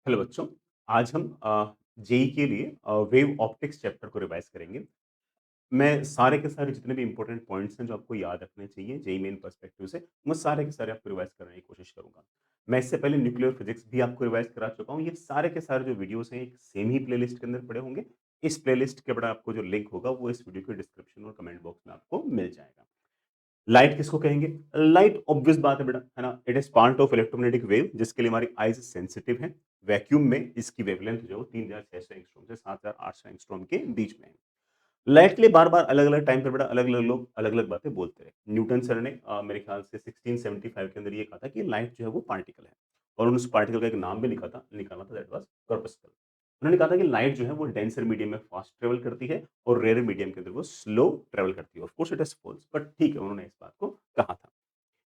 Hello बच्चों, आज हम जेईई के लिए वेव ऑप्टिक्स चैप्टर को रिवाइज करेंगे। मैं सारे के सारे जितने भी इंपॉर्टेंट पॉइंट्स हैं जो आपको याद रखने चाहिए जेईई मेन पर्सपेक्टिव से, मैं सारे के सारे आपको रिवाइज कराने की कोशिश करूंगा। मैं इससे पहले न्यूक्लियर फिजिक्स भी आपको रिवाइज करा चुका हूँ। ये सारे के सारे जो वीडियोस हैं एक सेम ही प्लेलिस्ट के अंदर पड़े होंगे। इस प्लेलिस्ट के बड़ा आपको जो लिंक होगा वो इस वीडियो के डिस्क्रिप्शन और कमेंट बॉक्स में आपको मिल जाएगा। लाइट किसको कहेंगे? लाइट ऑब्वियस बात है बेटा, है ना? It is part of electromagnetic wave जिसके लिए हमारी आईज़ सेंसिटिव हैं। वैक्यूम में इसकी वेवलेंथ जो है 3600 एंगस्ट्रॉम से 7800 एंगस्ट्रॉम के बीच में है। लाइट के लिए बार-बार अलग-अलग टाइम पे बेटा अलग-अलग लोग अलग-अलग बातें बोलते रहे। न्यूटन सर ने मेरे ख्याल से 1675 के अंदर ये कहा था कि लाइट जो है वो पार्टिकल है और उन्होंने उस पार्टिकल का एक नाम भी निकाला था दैट वाज़ कॉर्पस्कल। उन्होंने कहा था कि लाइट जो है वो डेंसर मीडियम में फास्ट ट्रैवल करती है और रेयर मीडियम के अंदर वो स्लो ट्रैवल करती है। Of course it is false but ठीक है, उन्होंने इस बात को कहा था।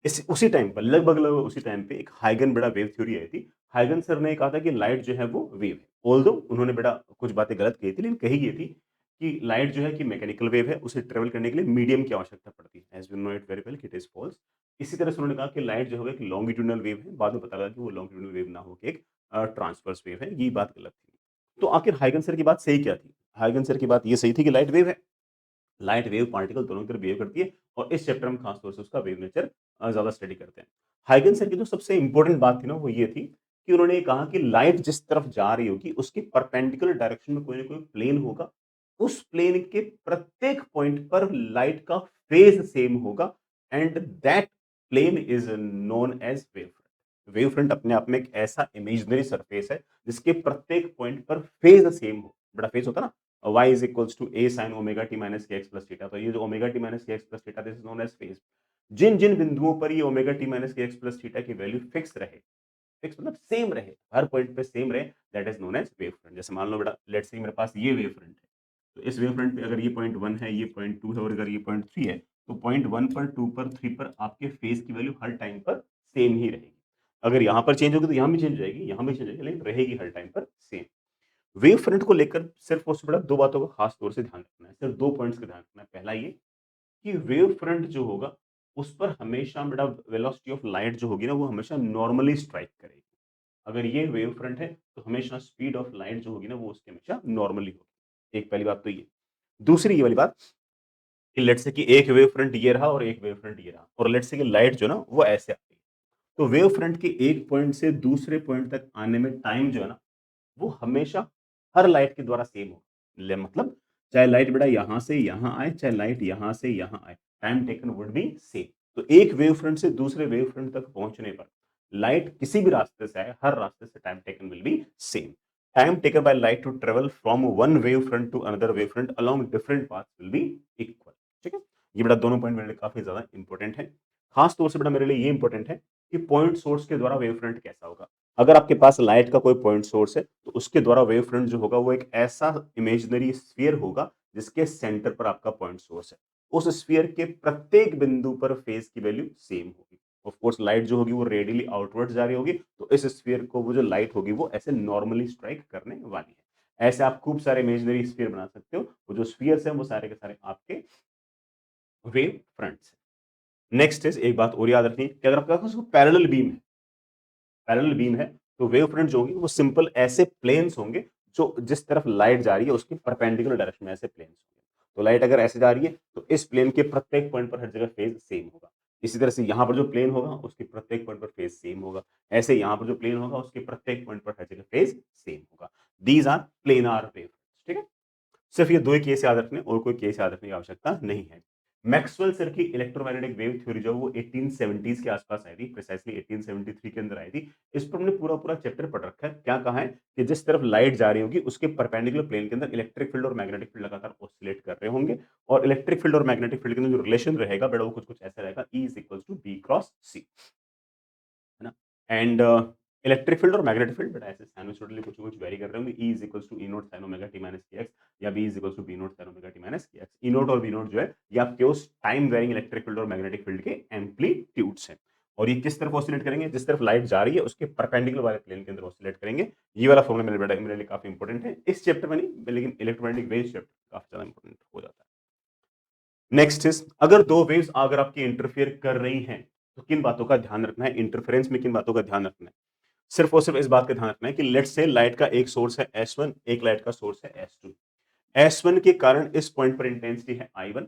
इस उसी टाइम पर लगभग-लगभग उसी टाइम पे एक हाइगन बड़ा वेव थ्योरी आई थी। हाइगन सर ने कहा था कि लाइट जो है वो वेव है। ऑल्दो उन्होंने बड़ा कुछ बातें गलत कही थी, लेकिन कही ये थी कि लाइट जो है कि मैकेनिकल वेव है, उसे ट्रैवल करने के लिए मीडियम की आवश्यकता पड़ती है। As we know it very well it is false. इसी तरह से उन्होंने कहा कि लाइट जो है वो एक लॉन्गिट्यूडिनल वेव है। बाद में पता लगा कि वो लॉन्गिट्यूडिनल वेव ना होके एक ट्रांसवर्स वेव है। ये बात गलत थी। तो आखिर हाइगन सर की बात सही क्या थी? हाइगन सर की बात ये सही थी कि लाइट वेव है। लाइट वेव पार्टिकल दोनों की तरफ बिहेव करती है और इस चैप्टर में खास तौर से उसका वेव नेचर ज़्यादा स्टडी करते हैं। हाइगन सर की जो सबसे इंपॉर्टेंट बात थी ना वो ये थी कि उन्होंने ये कहा कि लाइट जिस तरफ जा रही होगी उसके परपेंडिकुलर डायरेक्शन में कोई ना कोई प्लेन होगा। उस प्लेन के प्रत्येक पॉइंट पर लाइट का फेज सेम होगा and that plane is known as wave front. Wave front अपने आप में एक ऐसा इमेजिनरी सरफेस है जिसके प्रत्येक पॉइंट पर फेज सेम हो। बड़ा फेज होता है ना, y is equals to a sin omega T minus के एक्स प्लस थीटा। तो ये जो ओमेगा टी माइनस के एक्स प्लस थीटा this is known as phase. जिन जिन बिंदुओं पर ये ओमेगा टी माइनस के एक्स प्लस थीटा की वैल्यू फिक्स रहे, फिक्स मतलब सेम रहे, हर पॉइंट पे सेम रहे, that is known as wave front. जैसे मान लो बेटा लेट्स से मेरे पास ये वेव फ्रंट है, तो इस वेव फ्रंट पे अगर ये पॉइंट 1 है, ये पॉइंट 2 है और अगर ये पॉइंट 3 है, तो पॉइंट 1 पर, 2 पर, 3 पर आपके फेज की वैल्यू हर टाइम पर सेम ही रहेगी। अगर यहाँ पर चेंज होगी तो यहाँ भी चेंज हो जाएगी, यहाँ भी चेंज हो जाएगी, लेकिन रहेगी हर टाइम पर सेम। वेव फ्रंट को लेकर सिर्फ और सिर्फ बड़ा 2 बातों का खास तौर से ध्यान रखना है। सिर्फ 2 पॉइंट्स का ध्यान रखना है। पहला ये कि वेव फ्रंट जो होगा, उस पर हमेशा बेटा वेलोसिटी ऑफ लाइट जो होगी ना, वो हमेशा नॉर्मली स्ट्राइक करेगी। अगर ये वेव फ्रंट है, तो हमेशा स्पीड ऑफ लाइट जो होगी ना, वो उसकी हमेशा नॉर्मली होगी। एक पहली बात तो ये। दूसरी ये वाली बात कि लेट्स से कि एक वेव फ्रंट ये रहा और एक वेव फ्रंट ये रहा और लेट्स से कि लाइट जो ना, वो ऐसे आ रही है। तो वेव फ्रंट के एक पॉइंट से दूसरे पॉइंट तक आने में टाइम जो है ना, वो हमेशा हर लाइट के द्वारा सेम हो। ले मतलब चाहे लाइट बेटा यहाँ से यहाँ आए, चाहे लाइट यहाँ से यहाँ आए, time taken would be same. तो एक वेव फ्रंट से दूसरे वेव फ्रंट तक पहुँचने पर लाइट किसी भी रास्ते से आए, हर रास्ते से time taken will be same. Time taken by light to travel from one wave front to another wave front along different paths will be equal. ठीक है? ये बेटा दोनों पॉइंट मेरे लिए काफ़ी ज़्यादा इंपॉर्टेंट है। खास तौर से बेटा मेरे लिए ये इंपॉर्टेंट है कि पॉइंट सोर्स के द्वारा वेव फ्रंट कैसा होगा। अगर आपके पास लाइट का कोई पॉइंट सोर्स है, तो उसके द्वारा वेव फ्रंट जो होगा वो एक ऐसा इमेजिनरी स्फीयर होगा जिसके सेंटर पर आपका पॉइंट सोर्स है। उस स्फीयर के प्रत्येक बिंदु पर फेज की वैल्यू सेम होगी। ऑफ कोर्स लाइट जो होगी वो रेडियली आउटवर्ड जा रही होगी, तो इस स्फीयर को वो जो लाइट होगी वो ऐसे नॉर्मली स्ट्राइक करने वाली है। ऐसे आप खूब सारे इमेजिनरी स्फीयर बना सकते हो। वो जो स्फीयर्स हैं वो सारे के सारे आपके वेव फ्रंट्स हैं। नेक्स्ट इज एक बात और याद रखनी है कि अगर आपके पास पैरेलल बीम है, पैरेलल बीम है, तो वेव फ्रंट जो होंगे वो सिंपल ऐसे प्लेन्स होंगे जो जिस तरफ लाइट जा रही है उसके परपेंडिकुलर डायरेक्शन में ऐसे प्लेन्स होंगे। तो लाइट अगर ऐसे जा रही है तो इस प्लेन के प्रत्येक पॉइंट पर हर जगह फेज सेम होगा। इसी तरह से यहाँ पर जो प्लेन होगा उसके प्रत्येक पॉइंट पर फेज सेम होगा। ऐसे यहाँ पर जो प्लेन होगा उसके प्रत्येक पॉइंट पर हर जगह फेज सेम होगा। These are planar wave. ठीक है? सिर्फ ये 2 ही केस याद रखने और कोई केस याद रखने की आवश्यकता नहीं है। मैक्सवेल सर की इलेक्ट्रोमैग्नेटिक वेव थ्योरी जो है वो 1870s के आसपास आई थी, प्रिसाइजली 1873 के अंदर आई थी। इस पर हमने पूरा-पूरा चैप्टर पढ़ रखा है। क्या कहा है कि जिस तरफ लाइट जा रही होगी उसके परपेंडिकुलर प्लेन के अंदर इलेक्ट्रिक फील्ड और मैग्नेटिक फील्ड लगातार ऑसिलेट कर रहे होंगे और इलेक्ट्रिक फील्ड और मैग्नेटिक फील्ड के अंदर जो रिलेशन रहेगा बेटा वो कुछ-कुछ ऐसा रहेगा E is equals to B cross C। है ना? एंड इलेक्ट्रिक फील्ड और मैग्नेटिक फील्ड बेटा ऐसे साइनसॉइडली कुछ ना कुछ वेरी कर रहे होंगे। E is equals to E nought sin omega t minus kx या B is equals to B nought sin omega t minus kx। E nought और B नॉट जो है ये आपके उस टाइम वेरिंग इलेक्ट्रिक फील्ड और मैग्नेटिक फील्ड के amplitudes हैं। और ये किस तरफ ऑसिलेट करेंगे? जिस तरफ लाइट जा रही है उसके परपेंडिकुलर वाले प्लेन के अंदर ऑसिलेट करेंगे। ये वाला फॉर्मूला मेरे लिए काफी इंपॉर्टेंट है। इस चैप्टर में नहीं, लेकिन इलेक्ट्रोमैग्नेटिक वेव्स चैप्टर काफी ज्यादा इंपॉर्टेंट हो जाता है। नेक्स्ट इज अगर 2 वेव्स अगर आपकी इंटरफियर कर रही हैं, तो किन बातों का ध्यान रखना है? इंटरफेरेंस में किन बातों का ध्यान रखना है? सिर्फ़ और सिर्फ़ इस बात का ध्यान रखना है कि लेट्स से लाइट का एक सोर्स है S1, एक लाइट का सोर्स है S2। S1 के कारण इस पॉइंट पर इंटेंसिटी है I1,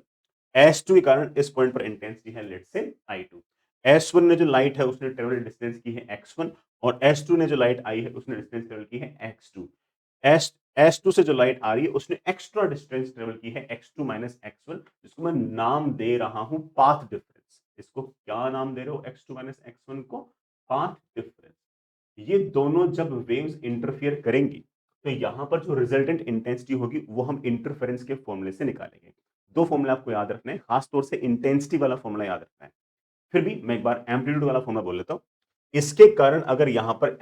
S2 के कारण इस पॉइंट पर इंटेंसिटी है लेट्स से I2। S1 ने जो लाइट है उसने ट्रेवल डिस्टेंस की है x1 और S2 ने जो लाइट आई है उसने डिस्टेंस ट्रेवल की है x2। एस S2 से जो लाइट आ रही है उसने एक्स्ट्रा डिस्टेंस ट्रेवल की है x2 माइनस x1, जिसको मैं नाम दे रहा हूं पाथ डिफरेंस। इसको क्या नाम दे रहे हो x2 माइनस x1 को? Path difference. ये दोनों जब वेव्स इंटरफियर करेंगी तो यहां पर जो रिजल्टेंट इंटेंसिटी होगी वो हम इंटरफेरेंस के फॉर्मूले से निकालेंगे। दो फॉर्मूला आपको याद रखना है, खास तौर से इंटेंसिटी वाला फॉर्मूला याद रखना है। फिर भी मैं एक बार एम्पलीट्यूड वाला फॉर्मूला बोल लेता हूं। इसके कारण अगर यहां पर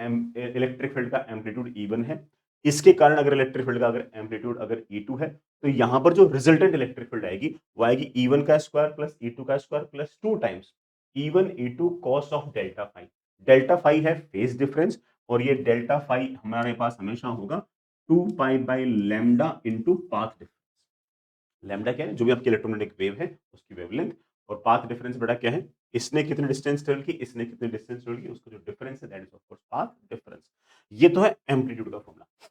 इलेक्ट्रिक फील्ड का एम्पलीट्यूड E1 है, इसके कारण अगर इलेक्ट्रिक फील्ड का अगर एम्पलीट्यूड अगर E2 है, तो यहां पर जो रिजल्टेंट इलेक्ट्रिक फील्ड आएगी वो आएगी E1 का स्क्वायर प्लस E2 का square plus 2 times E1 E2 cos of delta phi. Delta phi है फेज डिफरेंस और ये डेल्टा फाई हमारे पास हमेशा होगा 2 pi by lambda into path difference. Lambda क्या है? जो भी आपकी इलेक्ट्रोमैग्नेटिक वेव है, उसकी वेवलेंथ। और पाथ डिफरेंस बड़ा क्या है? इसने कितनी डिस्टेंस ट्रैवल की, इसने कितनी डिस्टेंस ट्रैवल की, उसका जो डिफरेंस है that is of course path difference. ये तो है एम्पलीट्यूड का फॉर्मूला।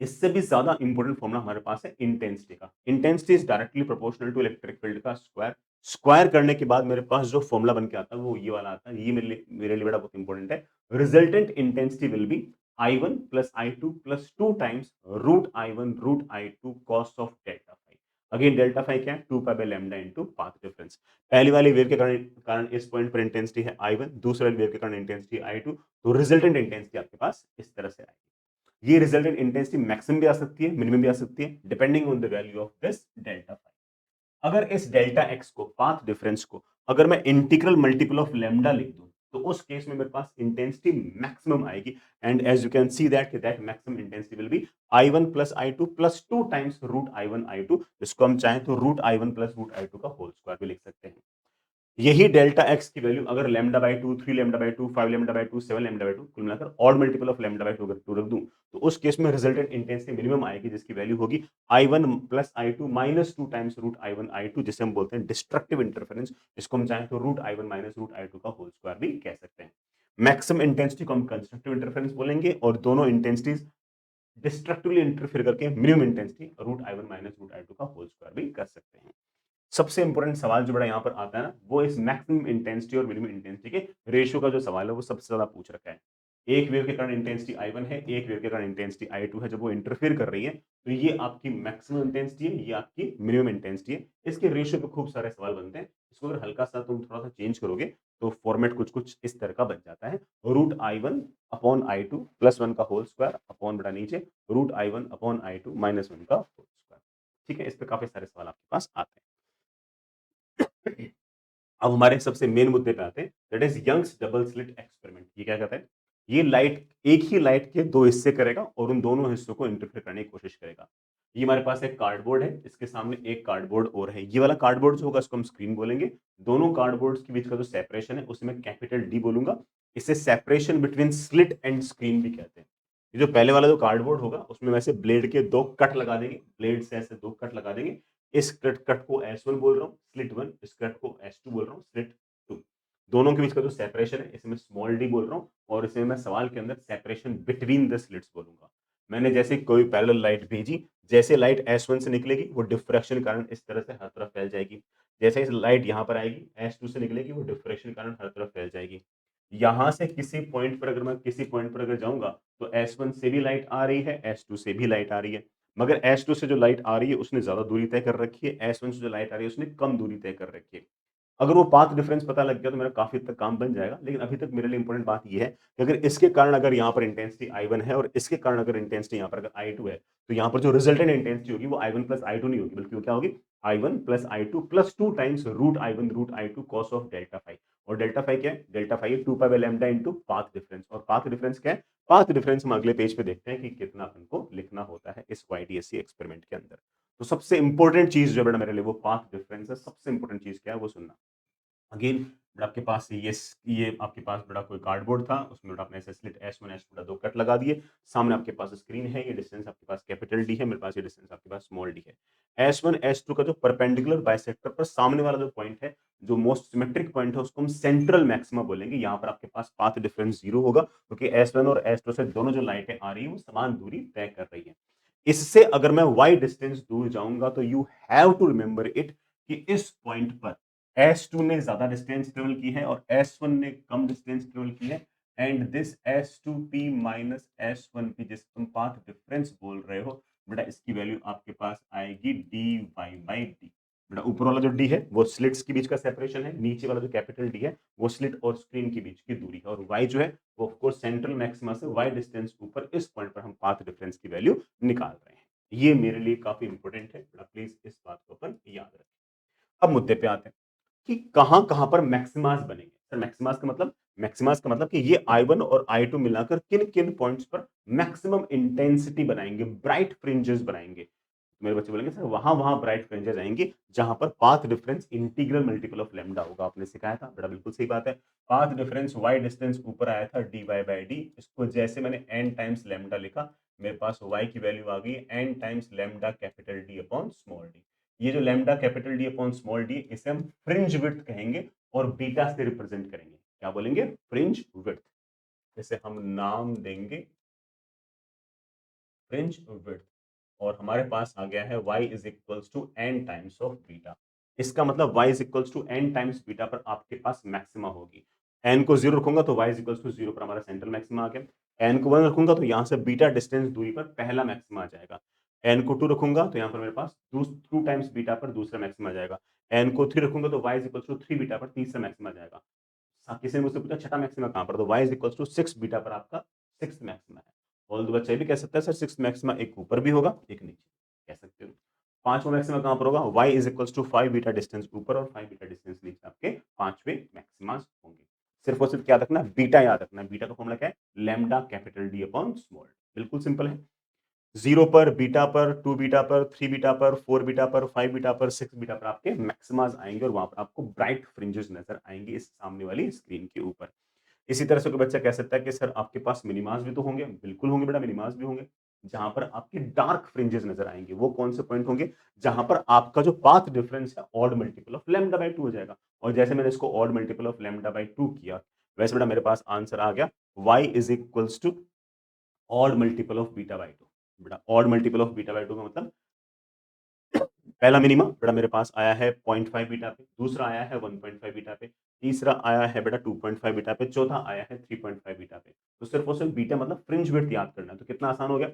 इससे भी ज्यादा इंपॉर्टेंट फॉर्मूला हमारे पास है इंटेंसिटी का। Intensity is directly proportional to electric field का स्क्वायर। स्क्वायर करने के बाद मेरे पास जो फॉर्मूला बन के आता है वो ये वाला आता है। ये मेरे लिए बड़ा बहुत इंपॉर्टेंट है। Resultant intensity will be I1 plus I2 plus 2 times root I1 root I2 cos of delta phi. Again delta phi क्या है? 2 pi by lambda into path difference. पहली वाली वेव के कारण कारण इस पॉइंट पर इंटेंसिटी है I1, दूसरे वाली वेव के कारण इंटेंसिटी I2। तो रिजल्टेंट इंटेंसिटी आपके पास इस तरह से आएगी। ये रिजल्टेंट इंटेंसिटी मैक्सिमम भी आ सकती है, मिनिमम भी आ सकती है, depending on the value of this delta phi. अगर इस डेल्टा एक्स को, पाथ डिफरेंस को, अगर मैं इंटीग्रल मल्टीपल ऑफ लैम्डा लिख दूं, तो उस केस में मेरे पास इंटेंसिटी मैक्सिमम आएगी। And as you can see that maximum intensity will be I1 plus I2 plus 2 times root I1 I2। इसको हम चाहें तो root I1 plus root I2 का होल स्क्वायर भी लिख सकते हैं। यही डेल्टा एक्स की वैल्यू अगर lambda by 2, 3 lambda by 2, 5 lambda by 2, 7 lambda by 2 कुल मिलाकर odd multiple of lambda by 2 अगर 2 रख दूं, तो उस केस में रिजल्टेंट इंटेंसिटी मिनिमम आएगी, जिसकी वैल्यू होगी I1 plus I2 minus 2 times root I1 I2, जिसे हम बोलते हैं डिस्ट्रक्टिव इंटरफेरेंस। इसको हम चाहें तो root I1 minus root I2 का होल स्क्वायर भी कह सकते हैं। मैक्सिमम इंटेंसिटी को हम कंस्ट्रक्टिव इंटरफेरेंस बोलेंगे और दोनों इंटेंसिटीज डिस्ट्रक्टिवली इंटरफेयर करके minimum intensity root I1 minus root I2 का होल स्क्वायर भी कर सकते हैं। सबसे इंपॉर्टेंट सवाल जो बड़ा यहाँ पर आता है ना, वो इस मैक्सिमम इंटेंसिटी और मिनिमम इंटेंसिटी के रेशियो का जो सवाल है वो सबसे ज्यादा पूछ रखा है। एक वेव के कारण इंटेंसिटी I1 है, एक वेव के कारण इंटेंसिटी I2 है। जब वो इंटरफेयर कर रही है तो ये आपकी मैक्सिमम इंटेंसिटी है, ये आपकी मिनिमम इंटेंसिटी है। इसके रेशियो पे खूब सारे सवाल बनते हैं। इसको अगर हल्का सा तुम थोड़ा सा चेंज करोगे तो फॉर्मेट कुछ कुछ इस तरह का बन जाता है। Root I1 upon I2 plus 1 का होल स्क्वायर अपॉन बड़ा नीचे root I1 upon I2 minus 1 का होल स्क्वायर। ठीक है, इस पे काफी सारे सवाल आपके पास आते हैं। अब हमारे सबसे मेन मुद्दे पे आते हैं, that is Young's double slit experiment. ये क्या कहता है? ये लाइट एक ही लाइट के दो हिस्से करेगा और उन दोनों हिस्सों को इंटरफेयर करने की कोशिश करेगा। ये हमारे पास एक कार्डबोर्ड है, इसके सामने एक कार्डबोर्ड और है। ये वाला कार्डबोर्ड जो होगा उसको हम स्क्रीन बोलेंगे। दोनों कार्डबोर्ड्स के बीच का जो सेपरेशन है उसे मैं कैपिटल डी बोलूंगा। इसे separation between slit and screen भी कहते हैं। ये जो पहले वाला जो कार्डबोर्ड होगा उसमें वैसे ब्लेड के दो कट लगा देंगे, ब्लेड से ऐसे दो कट लगा देंगे। इस कट कट को S1 बोल रहा हूँ, स्लिट 1, इस कट को S2 बोल रहा हूँ, स्लिट 2। दोनों के बीच का जो सेपरेशन है इसे मैं स्मॉल डी बोल रहा हूँ और इसे मैं सवाल के अंदर सेपरेशन बिटवीन द स्लिट्स बोलूंगा। मैंने जैसे कोई पैरेलल लाइट भेजी, जैसे लाइट S1 से निकलेगी वो डिफ्रैक्शन के कारण इस तरह से हर तरफ फैल जाएगी। जैसे इस लाइट यहाँ पर आएगी, S2 से निकलेगी, वो डिफ्रैक्शन के कारण हर तरफ फैल जाएगी। यहाँ से किसी पॉइंट पर अगर मैं किसी पॉइंट पर अगर जाऊंगा तो S1 से भी लाइट आ रही है, S2 से भी लाइट आ रही है। मगर S2 से जो लाइट आ रही है उसने ज्यादा दूरी तय कर रखी है, S1 से जो लाइट आ रही है उसने कम दूरी तय कर रखी है। अगर वो पाथ डिफरेंस पता लग गया तो मेरा काफ़ी हद तक काम बन जाएगा। लेकिन अभी तक मेरे लिए इंपॉर्टेंट बात ये है कि अगर इसके कारण अगर यहाँ पर इंटेंसिटी I1 है और इसके कारण अगर इंटेंसिटी यहाँ पर अगर I2 है, तो यहाँ पर जो रिजल्टेंट इंटेंसिटी होगी वो I1 प्लस I2 नहीं होगी, बल्कि वो क्या होगी? I1 plus I2 plus 2 times root I1 root I2 cos of delta phi. और डेल्टा फाई क्या है? डेल्टा फाई है 2 pi by lambda into path difference. और पाथ डिफरेंस क्या है? पाथ डिफरेंस हम अगले पेज पे देखते हैं कि कितना अपन को लिखना होता है इस YDSC एक्सपेरिमेंट के अंदर। तो सबसे इंपॉर्टेंट चीज जो है बेटा मेरे लिए वो पाथ डिफरेंस है। सबसे इंपॉर्टेंट चीज क्या है वो सुनना। अगेन बट आपके पास ये आपके पास बड़ा कोई कार्डबोर्ड था, उसमें बड़ा आपने ऐसे स्लिट S1 S2 बड़ा 2 कट लगा दिए। सामने आपके पास स्क्रीन है, ये डिस्टेंस आपके पास कैपिटल डी है, मेरे पास ये डिस्टेंस आपके पास स्मॉल डी है। S1 S2 का जो परपेंडिकुलर बाइसेक्टर पर सामने वाला जो पॉइंट है, जो मोस्ट सिमेट्रिक पॉइंट है, उसको हम सेंट्रल मैक्सिमा बोलेंगे। यहाँ पर आपके पास पाथ डिफरेंस 0 होगा, क्योंकि S1 और S2 से दोनों जो लाइटें आ रही है, वो समान दूरी तय कर रही है। इससे अगर मैं y डिस्टेंस दूर जाऊँगा, तो you have to remember it कि इस पॉइंट पर S2 ने ज़्यादा डिस्टेंस ट्रेवल की है और S1 ने कम डिस्टेंस ट्रेवल की है, and this S2p minus S1p, जिसे तुम पाथ डिफरेंस बोल रहे हो, बेटा इसकी वैल्यू आपके पास आएगी dy/d। बेटा ऊपर वाला जो d है वो स्लिट्स के बीच का सेपरेशन है, नीचे वाला जो कैपिटल D है वो स्लिट और स्क्रीन के बीच की दूरी है, और y जो है वो ऑफ कोर्स सेंट्रल मैक्सिमा से y डिस्टेंस ऊपर इस पॉइंट पर हम पाथ डिफरेंस की वैल्यू निकाल रहे हैं। ये मेरे लिए काफ़ी इंपॉर्टेंट है, बेटा प्लीज़ इस बात को अपन याद रखें। अब मुद्दे पे आते हैं कि कहाँ-कहाँ पर मैक्सिमास बनेंगे। सर मैक्सिमास का मतलब कि ये I1 और I2 मिलाकर किन-किन पॉइंट्स पर मैक्सिमम इंटेंसिटी बनाएँगे, ब्राइट फ्रिंजेस बनाएँगे। तो मेरे बच्चे बोलेंगे सर वहाँ-वहाँ ब्राइट फ्रिंजेस आएँगी जहाँ पर path difference integral multiple of lambda होगा। आपने सिखाया था, बेटा बिल्कुल सही बात है। पाथ डिफरेंस y डिस्टेंस ऊपर आया था dy/d, इसको जैसे मैंने n टाइम्स लैम्ब्डा लिखा, मेरे पास y की वैल्यू आ गई n times lambda capital D upon small d। ये जो lambda capital D upon small D, इसे हम फ्रिंज विड्थ कहेंगे और बीटा से रिप्रेजेंट करेंगे। क्या बोलेंगे? Fringe width. इसे हम नाम देंगे फ्रिंज विड्थ, और हमारे पास आ गया है y is equals to n times of beta. इसका मतलब y is equals to n times beta पर आपके पास मैक्सिमा होगी। n को 0 रखूंगा तो y इज इक्वल्स टू 0 पर हमारा सेंट्रल मैक्सिमा आ गया। n को 1 रखूंगा तो यहाँ से बीटा डिस्टेंस दूरी पर पहला मैक्सिमा आ जाएगा। n को 2 रखूंगा तो यहाँ पर मेरे पास 2 टाइम्स बीटा पर दूसरा मैक्सिमा आ जाएगा। n को 3 रखूंगा तो y is equals to 3 beta पर तीसरा मैक्सिमा आ जाएगा। किसी ने मुझसे पूछा छठा मैक्सिमा कहाँ पर, तो y is equals to 6 beta पर आपका सिक्स्थ मैक्सिमा है। ऑल द बच्चा ये भी कह सकता है सर सिक्स्थ मैक्सिमा एक ऊपर भी होगा, एक नीचे, कह सकते हो। पांचवा मैक्सिमा कहाँ पर होगा? y is equals to 5 beta distance ऊपर और 5 बीटा डिस्टेंस नीचे आपके पांचवे मैक्सिमास होंगे। सिर्फ और सिर्फ क्या रखना है? बीटा याद रखना है। बीटा का फॉर्मूला क्या है? Lambda capital D upon small. बिल्कुल सिंपल है। 0 पर, बीटा पर, 2 बीटा पर, 3 बीटा पर, 4 बीटा पर, 5 बीटा पर, 6 बीटा पर आपके मैक्सिमास आएंगे, और वहां पर आपको ब्राइट फ्रिंजेस नजर आएंगे इस सामने वाली स्क्रीन के ऊपर। इसी तरह से कोई बच्चा कह सकता है कि सर आपके पास मिनिमास भी तो होंगे। बिल्कुल होंगे बेटा, मिनिमास भी होंगे। जहां पर आपके डार्क फ्रिंजेस नजर आएंगे, वो कौन से पॉइंट होंगे? जहां पर आपका जो पाथ डिफरेंस है odd multiple of lambda by 2 हो जाएगा। और जैसे मैंने इसको odd multiple of lambda by 2 किया, वैसे बेटा मेरे पास आंसर आ गया y is equals to odd multiple of beta by 2। बेटा odd multiple of beta by 2 का मतलब पहला मिनिमा बेटा मेरे पास आया है 0.5 बीटा पे, दूसरा आया है 1.5 बीटा पे, तीसरा आया है बेटा 2.5 बीटा पे, चौथा आया है 3.5 बीटा पे। तो सिर्फ और सिर्फ बीटा मतलब फ्रिंज विड्थ याद करना है, तो कितना आसान हो गया।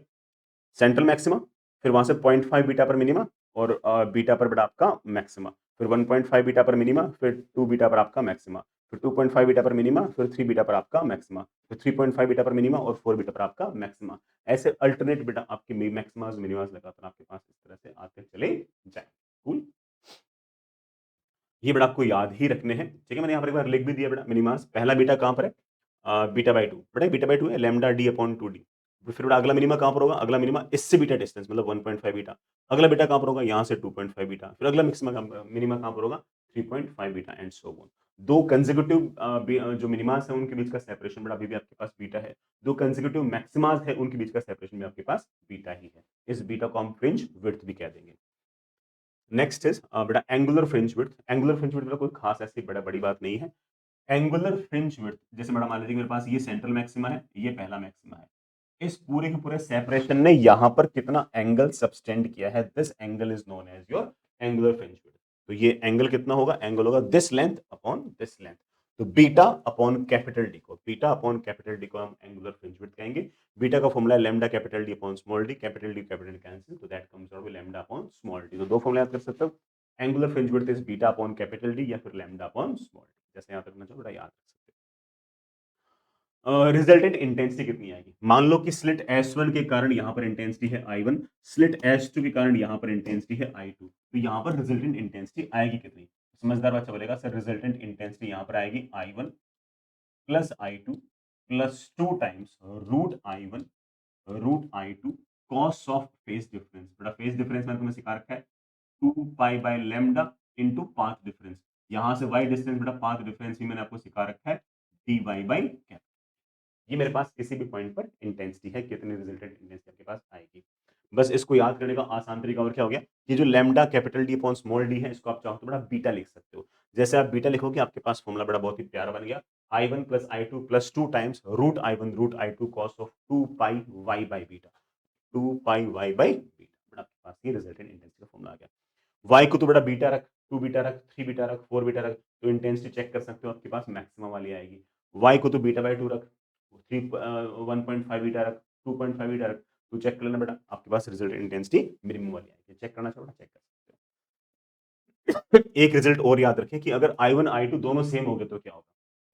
सेंट्रल मैक्सिमा, फिर वहां से 0.5 बीटा पर मिनिमा, और बीटा पर बेटा आपका मैक्सिमा, फिर 1.5 बीटा पर मिनिमा, फिर 2 बीटा पर आपका मैक्सिमा, फिर 2.5 बीटा पर मिनिमा, फिर 3 बीटा पर आपका मैक्सिमा, फिर 3.5 बीटा पर मिनिमा और 4 बीटा पर आपका मैक्सिमा। ऐसे अल्टरनेट बेटा आपके मैक्सिमास मिनिमास लगातार आपके पास इस तरह से आते चले जाएंगे। कूल। ये बेटा आपको याद ही रखने हैं, ठीक है। मैंने यहाँ पर एक बार लिख भी दिया बेटा। मिनिमास पहला बीटा कहाँ पर है? बीटा बाई 2, बेटा बीटा बाई 2 है लैम्डा डी अपॉन 2d। फिर बेटा अगला मिनिमा कहाँ पर होगा? अगला मिनिमा इससे बीटा डिस्टेंस मतलब 1.5 बीटा। अगला बीटा कहाँ पर होगा? यहाँ से 2.5 बीटा। फिर अगला मिनिमा कहाँ पर होगा? 3.5 बीटा एंड सो ऑन। दो कंसेक्यूटिव जो मिनिमास है उनके बीच का सेपरेशन बेटा अभी भी आपके पास बीटा है। दो कंसेक्यूटिव मैक्सिमास है उनके बीच का सेपरेशन भी आपके पास बीटा ही है। इस बीटा को हम फ्रिंज विड्थ भी कह देंगे। नेक्स्ट इज बेटा angular fringe width. Angular fringe width में कोई खास ऐसी बड़ा बड़ी बात नहीं है। एंगुलर फ्रिंज विड्थ जैसे बेटा मान लीजिए मेरे पास ये सेंट्रल मैक्सिमा है, ये पहला मैक्सिमा है। इस पूरे के पूरे सेपरेशन ने यहां पर कितना एंगल सबटेंड किया है, this angle is known as your angular fringe width. तो ये एंगल कितना होगा? एंगल होगा this length upon this length. तो बीटा अपॉन कैपिटल डी को, बीटा अपॉन कैपिटल डी को हम एंगुलर फ्रिंज विड्थ कहेंगे। बीटा का फॉर्मूला है lambda capital D upon small d, capital D capital cancel, तो that comes out with lambda upon small d. तो दो formula याद कर सकते हो, angular fringe width is beta upon capital D या फिर लैम्डा अपॉन स्मॉल डी। जैसे याद रखना चाहो बेटा याद रख सकते हो। रिजल्टेंट इंटेंसिटी कितनी आएगी? मान लो कि स्लिट S1 के कारण यहां पर इंटेंसिटी है I1, स्लिट S2 के कारण यहां पर इंटेंसिटी है I2, तो यहां पर रिजल्टेंट इंटेंसिटी आएगी कितनी? समझदार बच्चा बोलेगा सर रिजल्टेंट इंटेंसिटी यहां पर आएगी I1 plus I2 plus 2 times root I2 cos of phase difference. बेटा फेज डिफरेंस मैंने तुम्हें सिखा रखा है 2 pi by lambda into path difference. यहाँ से y डिस्टेंस बेटा पाथ डिफरेंस भी मैंने आपको सिखा रखा है, dy बाय कैपिटल। ये मेरे पास किसी भी पॉइंट पर इंटेंसिटी है, कितनी रिजल्टेंट इंटेंसिटी आपके पास आएगी। बस इसको याद करने का आसान तरीका और क्या हो गया, ये जो lambda capital D upon small D है, इसको आप चाहो तो बड़ा बीटा लिख सकते हो। जैसे आप बीटा लिखोगे, आपके पास फॉर्मूला बड़ा बहुत ही प्यारा बन गया, I1 plus I2 plus 2 times root I1 root I2 cos of 2 pi y by beta, 2 pi y by beta. बड़ा आपके पास ये रिजल्टेंट इंटेंसिटी का फॉर्मूला आ गया। y को तो बड़ा बीटा रख, 2 बीटा रख, 3 बीटा रख, 4 बीटा रख, तो इंटेंसिटी चेक कर सकते हो, आपके पास मैक्सिमम वाली आएगी। y को तो बीटा बाय 2 रख, 1.5 बीटा रख, 2.5 बीटा रख, तो चेक कर लेना बेटा, आपके पास रिजल्टेंट इंटेंसिटी मिनिमम वाली आएगी। चेक करना चाहो ना, चेक कर सकते हो। एक रिजल्ट और याद रखें कि अगर I1 I2 दोनों सेम हो गए तो क्या होगा?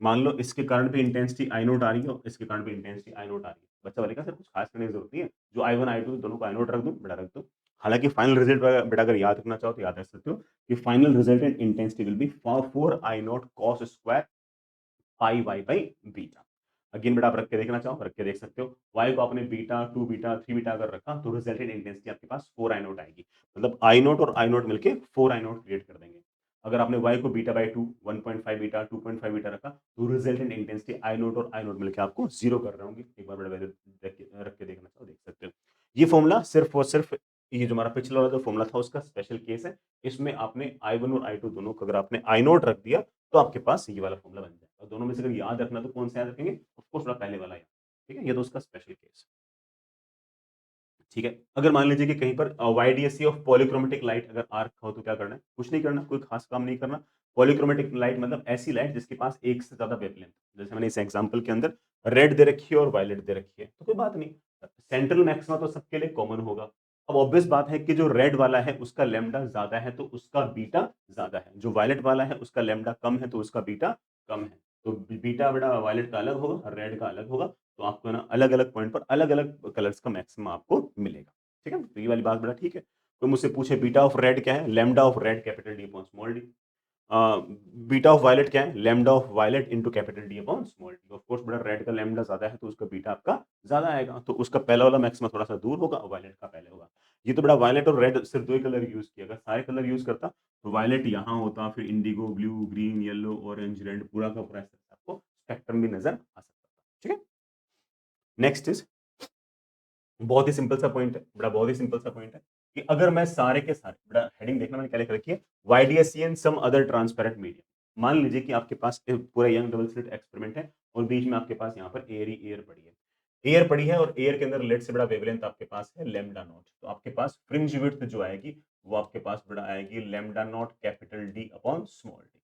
मान लो इसके कारण भी इंटेंसिटी I नोट आ रही है और इसके कारण भी इंटेंसिटी I नोट आ रही है। बच्चा बोलेगा सर कुछ खास करने की जरूरत नहीं है, जो I1 I2 दोनों को I नोट रख दूं, बड़ा रख दूं। हालांकि फाइनल रिजल्ट बेटा अगर याद रखना चाहो तो याद रख सकते हो कि final resultant intensity will be 4 I nought cos square pi y by beta. Again बेटा आप रख के देखना चाहो, रख के देख सकते हो। y को आपने बीटा, 2 बीटा, 3 बीटा अगर रखा तो रिजल्टेंट इंटेंसिटी आपके पास 4 आई नोट आएगी। मतलब आई नोट और आई नोट मिलके 4 आई नोट क्रिएट कर देंगे। अगर आपने y को बीटा बाय 2, 1.5 बीटा, 2.5 बीटा रखा तो रिजल्टेंट इंटेंसिटी आई नोट और आई नोट मिलके आपको 0 कर रहे होंगे। एक बार बड़ा वैल्यू रख के देखना चाहो, देख सकते हो। ये फॉर्मूला सिर्फ और सिर्फ, ये जो हमारा पिछला वाला जो फॉर्मूला था उसका स्पेशल केस है। इसमें आपने I1 और I2 दोनों को अगर आपने आई नोट रख दिया तो आपके पास ये वाला फॉर्मूला बन जाएगा। दोनों में से अगर याद रखना तो कौन सा याद रखेंगे? ऑफ कोर्स थोड़ा पहले वाला याद, ठीक है? ये तो उसका स्पेशल केस है। ठीक है? अगर मान लीजिए कि कहीं पर वाईडीएससी ऑफ पॉलीक्रोमेटिक लाइट अगर आ रखा हो तो क्या करना है? कुछ नहीं करना, कोई खास काम नहीं करना। पॉलीक्रोमेटिक लाइट मतलब ऐसी लाइट जिसके पास एक से ज्यादा वेवलेंथ, जैसे मैंने इस एग्जांपल के अंदर रेड दे रखी है और वायलेट दे रखी है, तो कोई बात नहीं। सेंट्रल मैक्सिमा तो सबके लिए कॉमन होगा। अब ऑब्वियस बात है कि जो रेड वाला है उसका लैम्डा ज्यादा है तो उसका बीटा ज्यादा है, जो वायलेट वाला है उसका लैम्डा कम है तो उसका बीटा कम है। तो बीटा बेटा वायलेट का अलग होगा, रेड का अलग होगा। तो आपको ना अलग-अलग पॉइंट पर अलग-अलग कलर्स का मैक्सिमा आपको मिलेगा। ठीक है? तो ये वाली बात बड़ा ठीक है। कोई मुझसे पूछे बीटा ऑफ रेड क्या है? Lambda of red capital D upon small D. Uh, beta of violet क्या है? Lambda of violet into capital D upon small D. Of course बेटा रेड का लैम्डा ज़्यादा है तो उसका बीटा आपका ज़्यादा आएगा। तो उसका पहला वाला मैक्सिमा थोड़ा-सा दूर होगा और वायलेट का पहले होगा। ये तो बेटा वायलेट और रेड सिर्फ 2 ही कलर यूज़ किए। अगर सारे कलर यूज़ करता तो वायलेट यहाँ होता, फिर Indigo, blue, green, yellow, orange, red पूरा का पूरा आपको स्पेक्ट्रम भी नज़र आ सकता था। ठीक है? नेक्स्ट इज़ बहुत ही सिंपल सा पॉइंट है, बड़ा बहुत ही सिंपल सा पॉइंट है कि अगर मैं सारे के सारे, बड़ा हेडिंग देखना मैंने क्या लिख रखी है, YDSC some other transparent medium. मान लीजिए कि आपके पास एक पूरा यंग डबल स्लिट एक्सपेरिमेंट है और बीच में आपके पास यहाँ पर एयर ही एयर पड़ी है। एयर पड़ी है और एयर के अंदर लेट से बड़ा वेवलेंथ आपके पास है लैम्डा नॉट। तो आपके पास फ्रिंज विड्थ जो आएगी वो आपके पास बड़ा आएगी lambda naught capital D upon small D.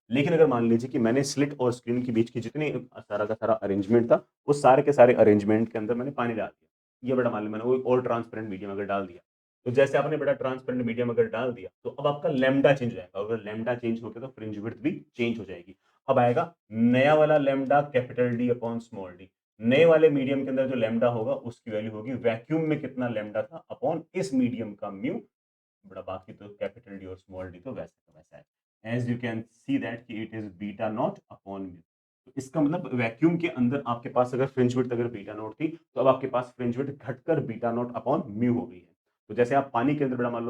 लेकिन अगर मान लीजिए कि मैंने स्लिट और स्क्रीन के बीच की जितनी सारा का सारा अरेंजमेंट था, उस सारे के सारे अरेंजमेंट के अंदर मैंने पानी डाल दिया। ये बेटा मान लो मैंने वो और ट्रांसपेरेंट मीडियम अगर डाल दिया, तो जैसे आपने बेटा ट्रांसपेरेंट मीडियम अगर डाल दिया, तो अब आपका लैम्डा चेंज हो जाएगा। अगर लैम्डा चेंज हो गया तो फ्रिंज विड्थ भी चेंज हो जाएगी। अब आएगा नया वाला lambda capital D upon small D. नए वाले मीडियम के अंदर जो लैम्डा होगा उसकी वैल्यू होगी वैक्यूम में कितना लैम्डा था अपॉन इस मीडियम का म्यू। बड़ा बाकी तो कैपिटल डी और स्मॉल डी तो वैसे का वैसा है। As you can see that कि it is beta naught upon mu. तो इसका मतलब वैक्यूम के अंदर आपके पास अगर फ्रिंज विड्थ अगर बीटा नॉट थी तो अब आपके पास फ्रिंज विड्थ घटकर बीटा नॉट अपॉन म्यू हो गई है। तो जैसे आप पानी के अंदर बड़ा मान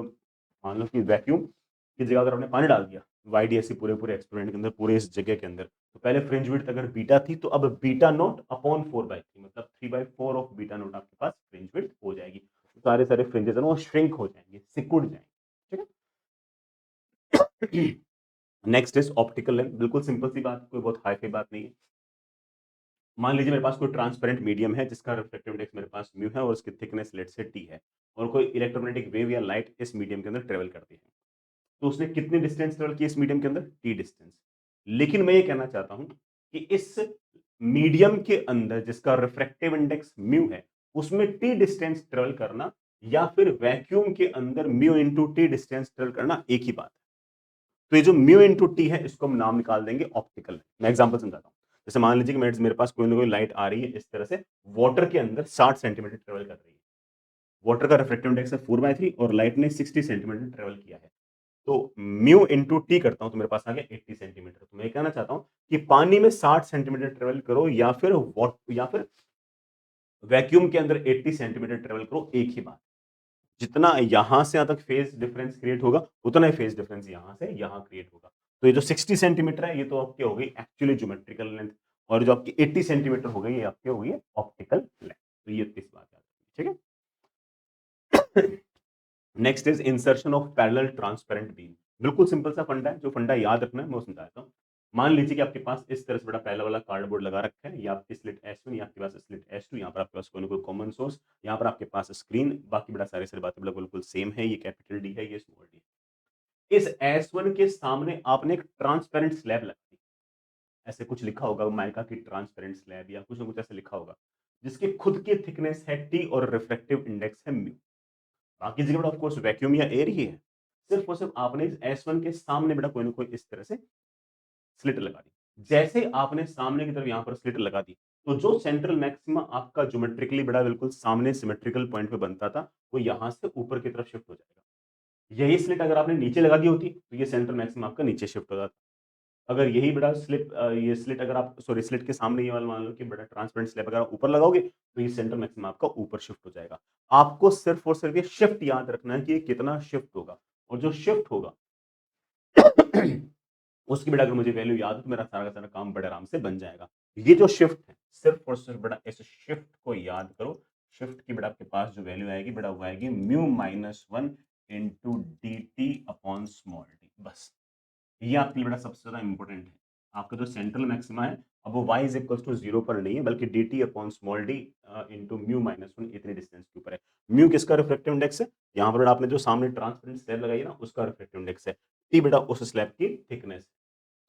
लो कि वैक्यूम की जगह अगर आपने पानी डाल दिया वाईडीएससी पूरे पूरे एक्सपेरिमेंट के अंदर पूरे इस जगह के अंदर, तो पहले फ्रिंज विड्थ अगर बीटा थी तो अब बीटा नॉट अपॉन 4/3 मतलब 3/4 ऑफ बीटा नॉट आपके पास फ्रिंज विड्थ हो जाएगी। सारे सारे फ्रिंजेस हैं वो श्रिंक हो जाएंगे, सिकुड़ जाएंगे। ठीक है? Next is optical length. बिल्कुल सिंपल सी बात, कोई बहुत हाई फाई बात नहीं है। मान लीजिए मेरे पास कोई ट्रांसपेरेंट मीडियम है जिसका रिफ्लेक्टिव इंडेक्स मेरे पास म्यू है और उसकी थिकनेस लेट से टी है, और कोई इलेक्ट्रोमैग्नेटिक वेव या लाइट इस मीडियम के अंदर ट्रेवल करती है। तो उसने कितनी डिस्टेंस ट्रेवल की इस मीडियम के अंदर? T distance. लेकिन मैं ये कहना चाहता हूं कि इस मीडियम के अंदर जिसका रिफ्रैक्टिव इंडेक्स म्यू है, उसमें टी डिस्टेंस ट्रेवल करना या फिर वैक्यूम के अंदर mu into T distance travel करना एक ही बात है। तो ये जो म्यू इंटू टी है इसको हम नाम निकाल देंगे ऑप्टिकल। मैं एग्जांपल समझाता हूँ। जैसे मान लीजिए कि मेरे पास कोई ना कोई लाइट आ रही है इस तरह से, वाटर के अंदर 60 सेंटीमीटर ट्रेवल कर रही है। वाटर का रिफ्रैक्टिव इंडेक्स है 4/3 और लाइट ने 60 सेंटीमीटर ट्रेवल किया है। तो म्यू इंटू टी करता हूं तो मेरे पास आ गया 80 सेंटीमीटर। तो मैं कहना चाहता हूं कि पानी में 60 सेंटीमीटर ट्रेवल करो या फिर वैक्यूम के अंदर 80 सेंटीमीटर ट्रेवल करो, एक ही बात। जितना यहां से यहां तक फेज डिफरेंस क्रिएट होगा उतना ही फेज डिफरेंस यहां से यहां क्रिएट होगा। तो ये जो 60 सेंटीमीटर है, ये तो आपकी हो गई एक्चुअली ज्योमेट्रिकल लेंथ, और जो आपकी 80 सेंटीमीटर हो गई, ये आपकी हो गई है ऑप्टिकल लेंथ। तो ये इस बात याद रखनी, ठीक है? Next is insertion of parallel transparent beam. बिल्कुल सिंपल सा फंडा है, जो फंडा याद रखना है मैं वो समझाता हूँ। मान लीजिए कि आपके पास इस तरह से बड़ा पहला वाला कार्डबोर्ड लगा रखा है, ये आपकी स्लिट S1, ये आपके पास स्लिट S2, यहाँ पर आपके पास कोई ना कोई कॉमन सोर्स, यहाँ पर आपके पास स्क्रीन, बाकी बड़ा सारी सारी बातें बिल्कुल सेम है, ये कैपिटल डी है, ये स्मॉल डी है। इस S1 के सामने आपने एक ट्रांसपेरेंट स्लैब लगा दी, ऐसे कुछ लिखा होगा माइका की ट्रांसपेरेंट स्लैब, या कुछ ना कुछ ऐसे लिखा होगा, जिसकी खुद की थिकनेस है T और रिफ्रैक्टिव इंडेक्स है म्यू। बाकी जगह ऑफ कोर्स वैक्यूम या एयर ही है। सिर्फ और सिर्फ आपने इस S1 के सामने बेटा कोई ना कोई इस तरह से स्लिट लगा दी। जैसे ही आपने सामने की तरफ यहाँ पर स्लिट लगा दी, तो जो सेंट्रल मैक्सिमा आपका ज्योमेट्रिकली बड़ा बिल्कुल सामने सिमेट्रिकल पॉइंट पे बनता था, वो यहाँ से ऊपर की तरफ शिफ्ट हो जाएगा। यही स्लिट अगर आपने नीचे लगा दी होती, तो ये सेंट्रल मैक्सिमा आपका नीचे शिफ्ट हो जाता। अगर यही बड़ा ये स्लिट अगर आप सॉरी स्लिट के सामने ये वाला मान लो कि बड़ा ट्रांसपेरेंट स्लैब अगर आप ऊपर लगाओगे, तो ये सेंट्रल मैक्सिमा आपका ऊपर शिफ्ट हो जाएगा। आपको सिर्फ और सिर्फ ये शिफ्ट याद रखना है कि ये कितना शिफ्ट होगा, और जो शिफ्ट होगा उसकी बेटा अगर मुझे वैल्यू याद है, तो मेरा सारा का सारा काम बड़े आराम से बन जाएगा। ये जो शिफ्ट है, सिर्फ और सिर्फ बेटा इस शिफ्ट को याद करो। शिफ्ट की बेटा आपके पास जो वैल्यू आएगी बेटा, वो आएगी mu minus one into D T upon small D. बस ये आपके लिए बेटा सबसे ज्यादा इंपॉर्टेंट है। आपका जो सेंट्रल मैक्सिमा है, अब वो y is equal to zero पर नहीं है, बल्कि D T upon small D into mu minus one, इतने डिस्टेंस के ऊपर है। म्यू किसका रिफ्लेक्टिव इंडेक्स है? यहाँ पर बेटा आपने जो सामने ट्रांसपेरेंट स्लैब लगाई है ना, उसका रिफ्लेक्टिव इंडेक्स है। टी बेटा उस स्लैब की थिकनेस है,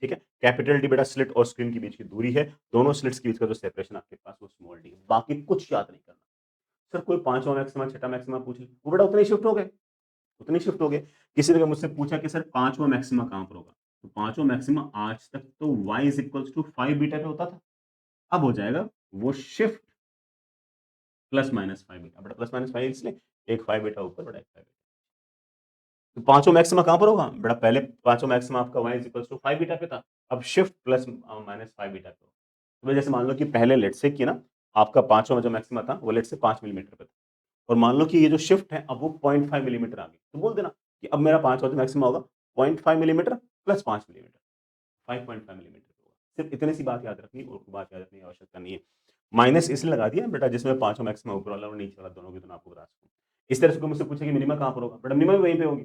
ठीक है? कैपिटल डी बेटा स्लिट और स्क्रीन के बीच की दूरी है। दोनों स्लिट्स के बीच का जो सेपरेशन आपके पास वो स्मॉल डी है। बाकी कुछ याद नहीं करना। सर कोई पांचवा मैक्सिमा छठा मैक्सिमा पूछ ले, वो बेटा उतने शिफ्ट हो गए, उतने शिफ्ट हो गए। किसी ने मुझसे पूछा कि सर पांचवा मैक्सिमा कहां पर होगा, तो पांचवा मैक्सिमा आज तक तो y is equals to 5 beta पे होता था। अब हो जाएगा वो shift plus minus 5 beta. Beta plus minus 5 इसलिए एक 5 बीटा ऊपर, बड़ा एक 5 बीटा। तो पांचवा मैक्सिमा कहां पर होगा बेटा? पहले पांचवा मैक्सिमा आपका y is equals to 5 beta पे था, अब शिफ्ट प्लस माइनस 5 बीटा पे होगा। तो जैसे मान लो कि पहले लेट से कि ना आपका पांचवा जो मैक्सिमा था वो लेट से 5 मिलीमीटर पे था, और मान लो कि ये जो शिफ्ट है अब वो 0.5 मिलीमीटर आ गई, तो बोल देना कि अब मेरा पांचवा जो मैक्सिमा होगा 0.5 मिलीमीटर प्लस 5 मिलीमीटर, 5.5 मिलीमीटर होगा। सिर्फ इतनी सी बात याद रखनी, और कोई बात याद रखने की आवश्यकता नहीं है। माइनस इसलिए लगा दिया बेटा जिसमें पांचवा मैक्सिमा ऊपर वाला और नीचे वाला दोनों की दोनों आपको बता सकूं। इस तरह से कोई मुझसे पूछे कि मिनिमा कहां पर होगा, बेटा मिनिमा भी वहीं पे होगी,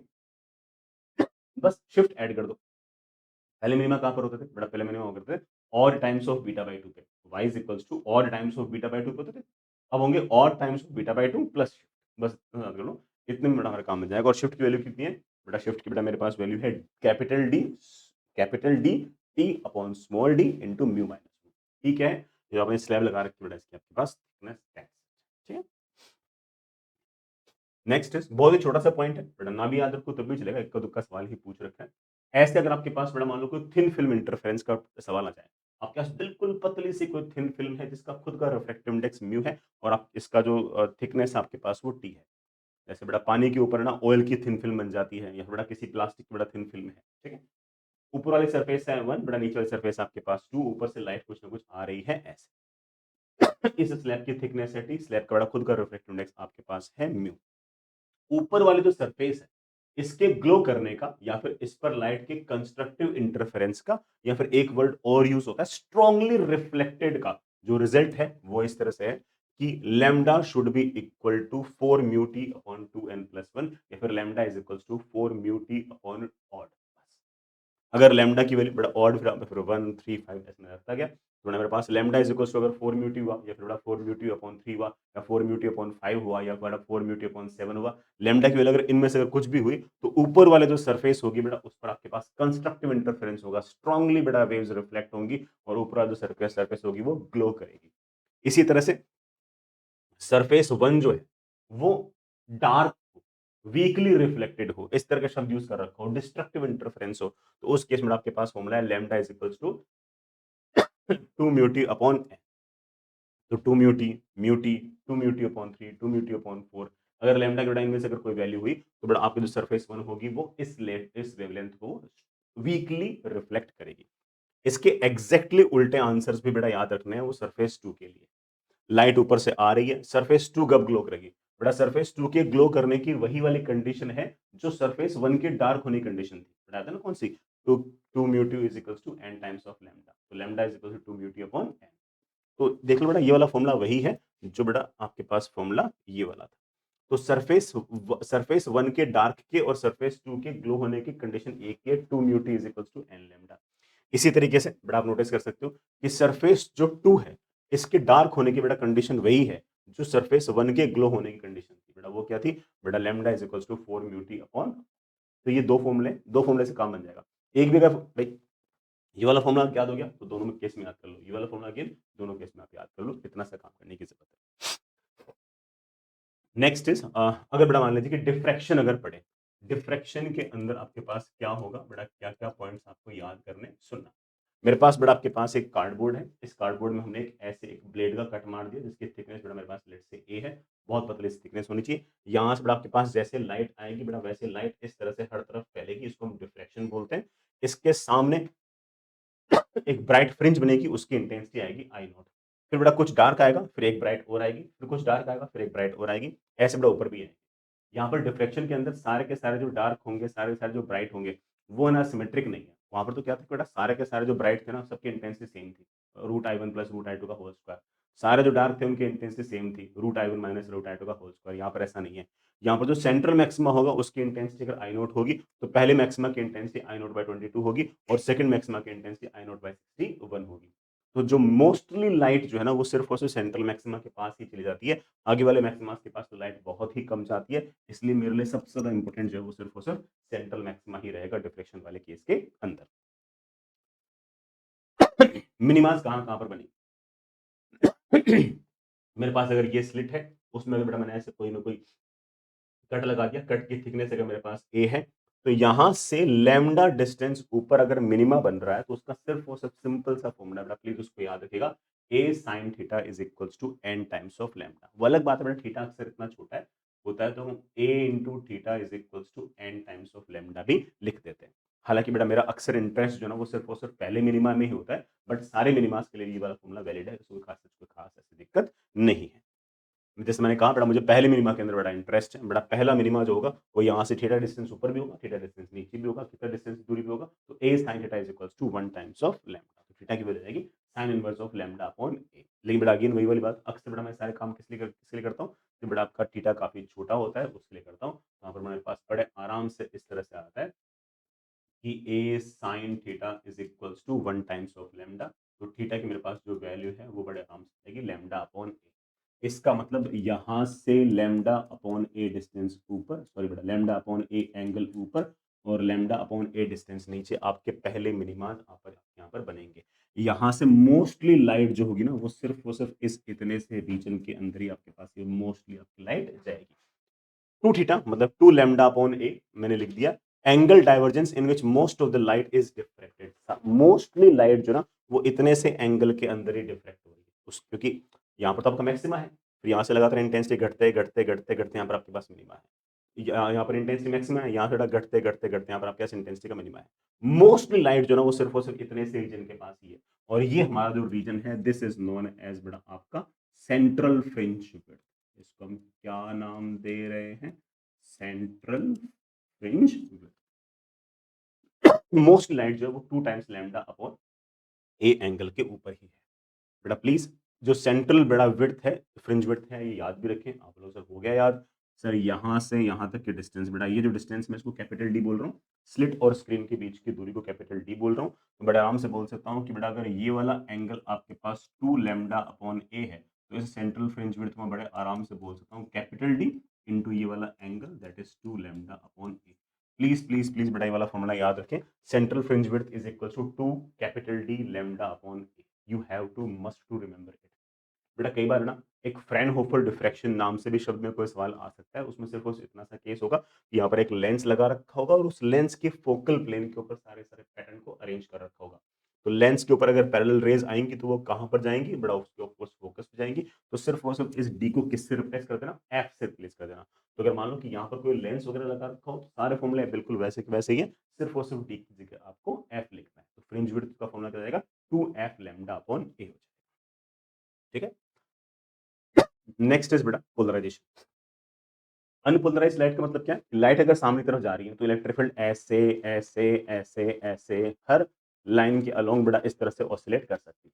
बस शिफ्ट ऐड कर दो। पहले मिनिमा कहां पर होते थे बेटा? पहले मिनिमा होते थे odd times of beta by 2 पे, y is equals to odd times of beta by 2 पे होते थे। अब होंगे odd times of beta by 2 plus shift. बस इतना याद कर लो, इतने में बेटा हमारा काम बन जाएगा। और शिफ्ट की वैल्यू कितनी है बेटा? शिफ्ट की बेटा मेरे पास वैल्यू है capital D T upon small D into mu minus, ठीक है? जो आपने स्लैब लगा रखी है बेटा, इसकी आपके पास थिकनेस है, ठीक है? नेक्स्ट इज बहुत ही छोटा सा पॉइंट है बेटा, ना भी याद रखो तब भी चलेगा, इक्का दुक्का सवाल ही पूछ रखा है। ऐसे अगर आपके पास बेटा मान लो कोई थिन फिल्म इंटरफेरेंस का सवाल आ जाए, आपके पास बिल्कुल पतली सी कोई थिन फिल्म है जिसका खुद का रिफ्रैक्टिव इंडेक्स म्यू है, और आप इसका जो थिकनेस आपके पास वो टी है। जैसे बेटा पानी के ऊपर ना ऑयल की थिन फिल्म बन जाती है, या बेटा किसी प्लास्टिक की बड़ा थिन फिल्म है, ठीक है? ऊपर वाली सरफेस है 1, बड़ा नीचे वाली सरफेस आपके पास 2, ऊपर से लाइट कुछ ना कुछ आ रही है ऐसे। इस स्लैब की थिकनेस है टी, स्लैब का बड़ा खुद का रिफ्रैक्टिव इंडेक्स आपके पास है म्यू। ऊपर वाली जो सरफेस है, इसके ग्लो करने का, या फिर इस पर लाइट के कंस्ट्रक्टिव इंटरफेरेंस का, या फिर एक वर्ड और यूज होता है स्ट्रांगली रिफ्लेक्टेड का, जो रिजल्ट है वो इस तरह से है कि lambda should be equal to 4 mu t upon 2n plus 1, या फिर lambda is equal to 4 mu t upon odd. अगर लैम्डा की वैल्यू बड़ा ऑड, फिर 1 3 5 ऐसे में रखता गया, तो मेरे पास लैम्डा इज इक्वल टू अगर 4 म्यू टी हुआ, या फिर बड़ा 4 म्यू टी अपॉन 3 हुआ, या 4 म्यू टी अपॉन 5 हुआ, या बड़ा 4 म्यू टी अपॉन 7 हुआ, लैम्डा की वैल्यू अगर इनमें से अगर कुछ भी हुई, तो ऊपर वाले जो सरफेस होगी बेटा उस पर आपके पास कंस्ट्रक्टिव इंटरफेरेंस होगा, स्ट्रांगली बेटा वेव्स रिफ्लेक्ट होंगी, और ऊपर वाला जो सरफेस सरफेस होगी वो ग्लो करेगी। इसी तरह से सरफेस 1 जो है वो डार्क वीकली रिफ्लेक्टेड हो, इस तरह का शब्द यूज कर रखा हो, डिस्ट्रक्टिव इंटरफेरेंस हो, तो उस केस में आपके पास फॉर्मूला है lambda is equals to 2 mu t upon n। तो 2 mu t, mu t, 2 mu t upon 3, 2 mu t upon 4। अगर लैम्डा के टाइम में से अगर कोई वैल्यू हुई, तो बड़ा आपकी जो सरफेस 1 होगी वो इस वेवलेंथ को वीकली रिफ्लेक्ट करेगी। इसके एग्जैक्टली उल्टे आंसर्स भी बेटा याद रखने हैं वो सरफेस 2 के लिए। लाइट ऊपर से आ रही है, सरफेस 2 कब ग्लो करेगी बेटा? सरफेस 2 के ग्लो करने की वही वाली कंडीशन है जो सरफेस 1 की डार्क होने की कंडीशन थी, बताया था ना कौन सी? तो 2 mu t is equals to n times of lambda, तो lambda is equal to 2 mu t upon n. तो देख लो बेटा ये वाला फॉर्मूला वही है जो बेटा आपके पास फॉर्मूला ये वाला था। तो सरफेस 1 के डार्क के और सरफेस 2 के ग्लो होने की कंडीशन एक ही है, 2 mu t is equals to n lambda. इसी तरीके से बेटा आप नोटिस कर सकते हो कि सरफेस जो 2 है इसके डार्क होने की बेटा कंडीशन वही है जो सरफेस 1 के ग्लो होने की कंडीशन थी। बेटा वो क्या थी? बेटा lambda is equals to 4 mu t upon. तो ये दो फॉर्मूले से काम बन जाएगा। एक भी अगर भाई ये वाला फॉर्मूला याद हो गया तो दोनों में केस में याद कर लो, ये वाला फॉर्मूला अगेन दोनों केस में आप याद कर लो, इतना सा काम करने की जरूरत है। नेक्स्ट इज अगर बेटा मान लीजिए कि डिफ्रैक्शन अगर पड़े, डिफ्रैक्शन के अंदर आपके पास क्या होगा बेटा, क्या क्या पॉइंट्स आपको याद करने सुनना। मेरे पास बेटा आपके पास एक कार्डबोर्ड है, इस कार्डबोर्ड में हमने एक ऐसे एक ब्लेड का कट मार दिया जिसकी थिकनेस बेटा मेरे पास लेट से ए है, बहुत पतली सी थिकनेस होनी चाहिए। यहाँ से बेटा आपके पास जैसे लाइट आएगी बेटा वैसे लाइट इस तरह से हर तरफ फैलेगी, इसको हम डिफ्रैक्शन बोलते हैं। इसके सामने एक ब्राइट फ्रिंज बनेगी, उसकी इंटेंसिटी आएगी आई नॉट। फिर बेटा कुछ डार्क आएगा, फिर एक ब्राइट और आएगी, फिर कुछ डार्क आएगा, फिर एक ब्राइट और आएगी, ऐसे बेटा ऊपर भी आएगी। यहाँ पर डिफ्रैक्शन के अंदर सारे के सारे जो डार्क होंगे, सारे के सारे जो ब्राइट होंगे, वो ना सिमेट्रिक नहीं है। वहाँ पर तो क्या था बेटा, सारे के सारे जो ब्राइट थे ना सबकी इंटेंसिटी सेम थी, root I one plus root I two का होल स्क्वायर। सारे जो डार्क थे उनकी इंटेंसिटी सेम थी, root I one minus root I two का होल स्क्वायर। यहाँ पर ऐसा नहीं है। यहाँ पर जो सेंट्रल मैक्सिमा होगा उसकी इंटेंसिटी अगर आई नोट होगी तो पहले मैक्सिमा की इंटेंसिटी आई नोट बाई 22 होगी और सेकंड मैक्सिमा की इंटेंसिटी आई नोट बाई 61 होगी। तो जो मोस्टली लाइट जो है ना वो सिर्फ और सिर्फ सेंट्रल मैक्सिमा के पास ही चली जाती है, आगे वाले मैक्सिमा के पास तो लाइट बहुत ही कम जाती है। इसलिए मेरे लिए सबसे ज्यादा इंपॉर्टेंट जो है वो सिर्फ और सिर्फ सेंट्रल मैक्सिमा ही रहेगा डिफ्लेक्शन वाले केस के अंदर। मिनिमास कहाँ कहाँ पर बनी? मेरे पास अगर ये स्लिट है उसमें अगर बेटा मैंने ऐसे कोई ना कोई कट लगा दिया, कट की थिकनेस अगर मेरे पास ए है तो यहां से लैम्डा डिस्टेंस ऊपर अगर मिनिमा बन रहा है तो उसका सिर्फ और सिर्फ सिंपल सा फॉर्मूला बेटा प्लीज उसको याद रखिएगा, a sine theta is equals to n times of lambda. वो अलग बात है बेटा थीटा अक्सर इतना छोटा है होता है तो हम a into theta is equals to n times of lambda भी लिख देते हैं। हालांकि बेटा मेरा अक्सर इंटरेस्ट जो है ना वो सिर्फ और सिर्फ पहले मिनिमा में ही होता है, बट सारे मिनिमास के लिए ये वाला फॉर्मूला वैलिड है, इसमें कोई खास ऐसी दिक्कत नहीं है। जैसे मैंने कहा बेटा मुझे पहले मिनिमा के अंदर बड़ा इंटरेस्ट है, बड़ा पहला मिनिमा जो होगा वो यहाँ से थीटा डिस्टेंस ऊपर भी होगा, थीटा डिस्टेंस नीचे भी होगा, थीटा डिस्टेंस दूरी भी होगा, तो a sine theta is equals to 1 times of lambda. तो थीटा की वैल्यू जाएगी sine inverse of lambda upon a. लेकिन बेटा अगेन वही वाली बात, अक्सर बेटा मैं सारे काम किस लिए करता हूँ, तो बेटा आपका थीटा काफी छोटा होता है उसके लिए करता हूँ। यहाँ पर मेरे पास बड़े आराम से इस तरह से आता है कि a sine theta is equals to 1 times of lambda. तो थीटा की मेरे पास जो वैल्यू है वो बड़े आराम से आएगी लैम्डा अपॉन ए। इसका मतलब यहाँ से लैम्डा अपॉन ए डिस्टेंस ऊपर, सॉरी बेटा लैम्डा अपॉन ए एंगल ऊपर और लैम्डा अपॉन ए डिस्टेंस नीचे, आपके पहले मिनिमा यहाँ पर बनेंगे। यहाँ से मोस्टली लाइट जो होगी ना वो सिर्फ इस इतने से रीजन के अंदर ही आपके पास ये मोस्टली आपकी लाइट जाएगी। टू थीटा मतलब टू लैम्डा अपॉन ए मैंने लिख दिया, angle divergence in which most of the light is diffracted. Mostly light जो ना वो इतने से एंगल के अंदर ही डिफ्रेक्ट हो रही है उस, क्योंकि यहाँ पर तो आपका मैक्सिमा है, फिर यहाँ से लगातार इंटेंसिटी घटते घटते घटते घटते यहाँ पर आपके पास मिनिमा है, यहाँ पर इंटेंसिटी मैक्सिमा है, यहाँ से घटते घटते घटते यहाँ पर आपके पास इंटेंसिटी का मिनिमा है। मोस्टली लाइट जो ना वो सिर्फ और सिर्फ इतने से रीजन के पास ही है, और ये हमारा जो रीजन है दिस इज नोन एज बेटा आपका सेंट्रल फ्रिंज विड्थ। इसको हम क्या नाम दे रहे हैं? Central fringe width. Most light जो है वो 2 times lambda upon A angle के ऊपर ही है। बेटा प्लीज जो सेंट्रल बड़ा विड्थ है, फ्रिंज विड्थ है, ये याद भी रखें आप लोग। सर हो गया याद? सर यहाँ से यहाँ तक की डिस्टेंस, बेटा ये जो डिस्टेंस मैं इसको कैपिटल डी बोल रहा हूँ, स्लिट और स्क्रीन के बीच की दूरी को कैपिटल डी बोल रहा हूँ, तो बड़ा आराम से बोल सकता हूँ कि बेटा अगर ये वाला एंगल आपके पास 2 लैम्डा अपॉन ए है तो इस सेंट्रल फ्रिंज विड्थ में बड़े आराम से बोल सकता हूँ कैपिटल डी इंटू ये वाला angle that is 2 lambda upon A. Please please please बेटा ये वाला फॉर्मूला याद रखें, central fringe width is equal to 2 capital D lambda upon A. You have to must to remember it. बेटा कई बार ना एक फ्रैनहोफर डिफ्रैक्शन नाम से भी शब्द में कोई सवाल आ सकता है, उसमें सिर्फ उस इतना सा केस होगा कि यहाँ पर एक लेंस लगा रखा होगा और उस लेंस के फोकल प्लेन के ऊपर सारे सारे पैटर्न को अरेंज कर रखा होगा। तो लेंस के ऊपर अगर पैरेलल रेज आएंगी तो वो कहाँ पर जाएंगी? बड़ा उसके ऊपर फोकस पे जाएंगी। तो सिर्फ वो सिर्फ इस डी को किससे रिप्लेस कर देना? एफ से रिप्लेस कर देना। तो अगर मान लो कि यहाँ पर कोई लेंस वगैरह लगा रखा हो तो सारे फॉर्मूले बिल्कुल वैसे के वैसे ही है, सिर्फ और सिर्फ डी की जगह आपको एफ लिखना है। तो फ्रिंज विड्थ का फॉर्मूला क्या जाएगा? 2f लैम्डा अपॉन ए हो जाएगा। ठीक है। नेक्स्ट इज बेटा पोलराइजेशन। अनपोलराइज्ड लाइट का मतलब क्या है? लाइट अगर सामने की तरफ जा रही है तो इलेक्ट्रिक फील्ड ऐसे, ऐसे, ऐसे, ऐसे हर लाइन के अलोंग बड़ा इस तरह से ऑसिलेट कर सकती है।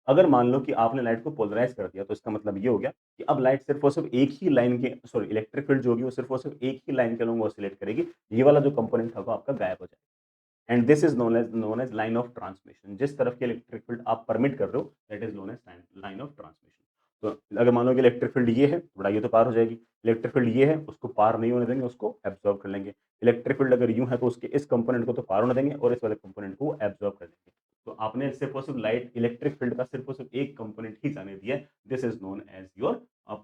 अगर मान लो कि आपने लाइट को पोलराइज़ कर दिया तो इसका मतलब ये हो गया कि अब लाइट सिर्फ़ और सिर्फ़ एक ही लाइन के सॉरी इलेक्ट्रिक फील्ड जो होगी वो सिर्फ़ और सिर्फ़ एक ही लाइन के अलोंग ऑसिलेट करेगी। ये वाला जो कंपोनेंट था वो आपका गायब हो जाएगा। And this is known as line of transmission. जिस तरफ की इलेक्ट्रिक फील्ड आप परमिट कर रहे हो that is known as line of transmission. तो अगर मान लो कि इलेक्ट्रिक फील्ड ये है थोड़ा ये तो पार हो जाएगी। इलेक्ट्रिक फील्ड ये है उसको पार नहीं होने देंगे, उसको एब्जॉर्ब कर लेंगे। इलेक्ट्रिक फील्ड अगर यूं है तो उसके इस कंपोनेंट को तो पार होने देंगे और इस वाले कंपोनेंट को एब्जॉर्ब कर लेंगे। तो आपने सिर्फ और सिर्फ लाइट इलेक्ट्रिक फील्ड का सिर्फ और सिर्फ एक कंपोनेंट ही जाने दिया है। This is known as your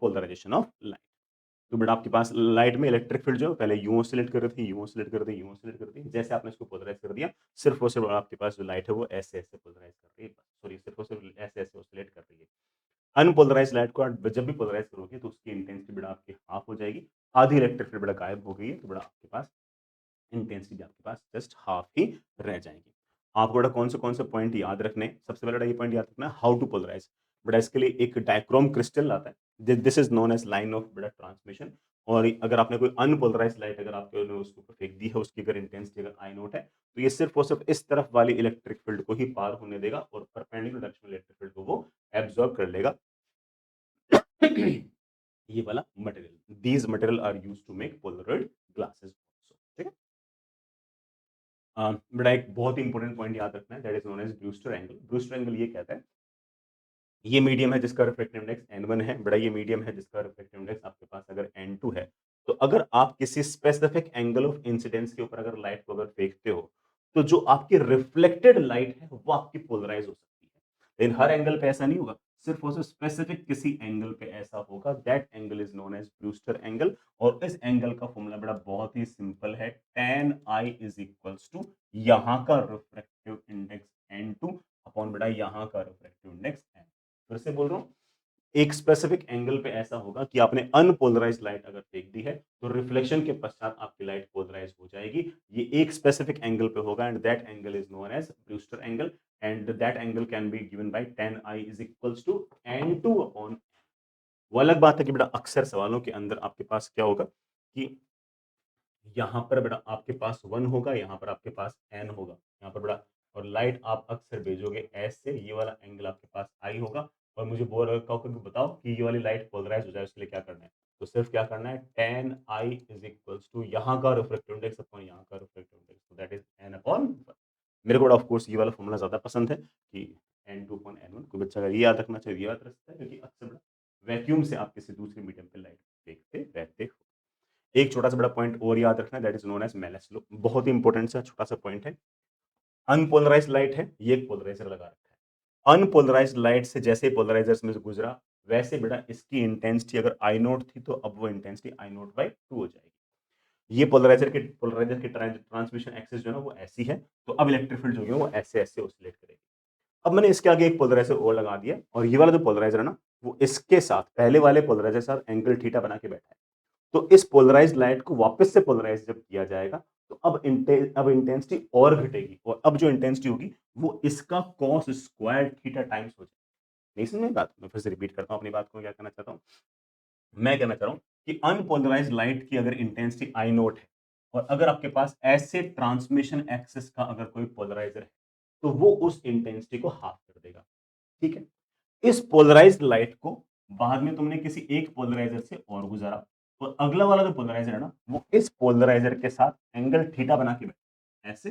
polarization of light. तो बेटा आपके पास लाइट में इलेक्ट्रिक फील्ड जो है पहले यूं ऑसिलेट कर रही थी, यूं ऑसिलेट कर रही थी, यूं ऑसिलेट कर रही थी। जैसे आपने इसको पोलराइज कर दिया, सिर्फ और सिर्फ आपके पास जो लाइट है वो ऐसे-ऐसे पोलराइज कर रही है। सॉरी सिर्फ और सिर्फ ऐसे-ऐसे ऑसिलेट कर रही है। अनपोलराइज्ड लाइट को आप जब भी पोलराइज करोगे तो उसकी इंटेंसिटी बेटा आपकी हाफ हो जाएगी। आधी इलेक्ट्रिक फील्ड बेटा गायब हो गई है, तो बेटा आपके पास इंटेंसिटी आपके पास जस्ट हाफ ही रह जाएगी। आपको बेटा कौन से पॉइंट याद रखने हैं? सबसे पहले बेटा ये पॉइंट याद रखना है हाउ टू पोलराइज। बेटा इसके लिए एक डायक्रोम क्रिस्टल आता है। This is known as line of बेटा ट्रांसमिशन। और अगर आपने कोई अनपोलराइज्ड लाइट अगर आपके उसके ऊपर फेंक दी है, उसकी अगर इंटेंसिटी अगर आई नोट है, तो ये सिर्फ और सिर्फ इस तरफ वाली इलेक्ट्रिक फील्ड को ही पार होने देगा और परपेंडिकुलर डायरेक्शन इलेक्ट्रिक फील्ड को वो एब्जॉर्ब कर लेगा। ये वाला material, these material are used to make polarized glasses. ठीक है। बेटा एक बहुत ही इंपॉर्टेंट पॉइंट याद रखना है that is known as Brewster angle. Brewster angle ये कहता है ये मीडियम है जिसका रिफ्रैक्टिव इंडेक्स n1 है। बड़ा ये मीडियम है जिसका रिफ्रैक्टिव इंडेक्स आपके पास अगर n2 है। तो अगर आप किसी स्पेसिफिक एंगल ऑफ इंसिडेंस के ऊपर अगर लाइट को अगर फेंकते हो, तो जो आपकी रिफ्लेक्टेड लाइट है वो आपकी पोलराइज़ हो सकती है। लेकिन हर एंगल पे ऐसा नहीं होगा, सिर्फ और सिर्फ स्पेसिफिक किसी एंगल पे ऐसा होगा। That angle is known as Brewster angle. और इस एंगल का फॉर्मूला बड़ा बहुत ही सिंपल है, tan I is equals to यहाँ का रिफ्रैक्टिव इंडेक्स n2 अपॉन बेटा यहाँ का रिफ्रैक्टिव इंडेक्स n। फिर से बोल रहा हूँ, एक स्पेसिफिक एंगल पे ऐसा होगा कि आपने अनपोलराइज्ड लाइट अगर फेंक दी है तो रिफ्लेक्शन के पश्चात आपकी लाइट पोलराइज हो जाएगी। ये एक स्पेसिफिक एंगल पे होगा and that angle is known as Brewster angle. And that angle can be given by tan I is equals to n2 upon. वो अलग बात है कि बेटा अक्सर सवालों के अंदर आपके पास क्या होगा कि यहाँ पर बेटा आपके पास 1 होगा, यहाँ पर आपके पास n होगा, यहाँ पर बेटा और लाइट आप अक्सर भेजोगे S से, ये वाला एंगल आपके पास I होगा। और मुझे बोल रहे कहो कि बताओ कि ये वाली लाइट पोलराइज़ हो जाए उसके लिए क्या करना है? तो सिर्फ क्या करना है tan I is equals to यहाँ का रिफ्रैक्टिव इंडेक्स अपॉन यहाँ का रिफ्रैक्टिव इंडेक्स, तो दैट इज़ n अपॉन 1। मेरे को ऑफ कोर्स ये वाला फ़ॉर्मूला ज़्यादा पसंद है कि n2 अपॉन n1। कोई बच्चा अगर ये याद रखना चाहे, ये याद रख सकता है क्योंकि अक्सर बेटा वैक्यूम से आप किसी दूसरे मीडियम पे लाइट फेंकते रहते हो। एक छोटा-सा बड़ा पॉइंट और याद रखना है that is known as Malus law. बहुत ही इंपॉर्टेंट सा छोटा-सा पॉइंट है। अनपोलराइज्ड लाइट है, ये एक पोलराइज़र लगा रखा है। अनपोलराइज्ड लाइट से जैसे ही पोलराइज़र्स में से गुज़रा, वैसे बेटा इसकी इंटेंसिटी अगर I नोट थी तो अब वो इंटेंसिटी I नोट बाय 2 हो जाएगी। ये पोलराइज़र की ट्रांसमिशन एक्सिस जो है ना वो ऐसी है, तो अब इलेक्ट्रिक फील्ड जो है वो ऐसे-ऐसे ऑसिलेट करेगी। अब मैंने इसके आगे एक पोलराइज़र और लगा दिया और ये वाला जो पोलराइज़र है ना, वो इसके साथ पहले वाले पोलराइज़र के साथ एंगल थीटा बना के बैठा है। तो इस पोलराइज्ड लाइट को वापस से पोलराइज जब किया जाएगा तो अब इंटेंसिटी और घटेगी और अब जो इंटेंसिटी होगी वो इसका कॉस स्क्वायर थीटा टाइम्स हो जाएगी। नहीं समझ में बात? मैं फिर से रिपीट करता हूँ अपनी बात को। क्या कहना चाहता हूँ? मैं कहना चाह रहा हूँ कि अनपोलराइज्ड लाइट की अगर इंटेंसिटी आई नोट है और अगर आपके पास ऐसे ट्रांसमिशन एक्सिस का अगर कोई पोलराइजर है तो वो उस इंटेंसिटी को हाफ कर देगा। ठीक है। इस पोलराइज्ड लाइट को बाद में तुमने किसी एक पोलराइजर से और गुजारा और अगला वाला जो पोलराइजर है ना वो इस पोलराइजर के साथ एंगल थीटा बना के बैठा है, ऐसे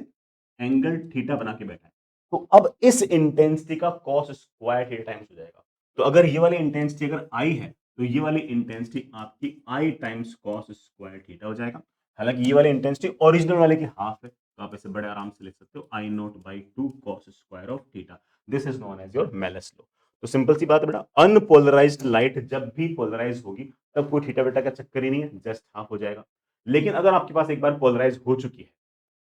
एंगल थीटा बना के बैठा है। तो अब इस इंटेंसिटी का कॉस स्क्वायर थीटा टाइम्स हो जाएगा। तो अगर ये वाली इंटेंसिटी अगर आई है तो ये वाली इंटेंसिटी आपकी आई टाइम्स कॉस स्क्वायर थीटा हो जाएगा। हालांकि ये वाली इंटेंसिटी ओरिजिनल वाले की हाफ है, तो आप इसे बड़े आराम से लिख सकते हो I naught by 2 cos square of theta. This is known as your Malus law. तो सिंपल सी बात है बेटा, अनपोलराइज्ड लाइट जब भी पोलराइज होगी तब कोई थीटा बेटा का चक्कर ही नहीं है, जस्ट हाफ हो जाएगा। लेकिन अगर आपके पास एक बार पोलराइज हो चुकी है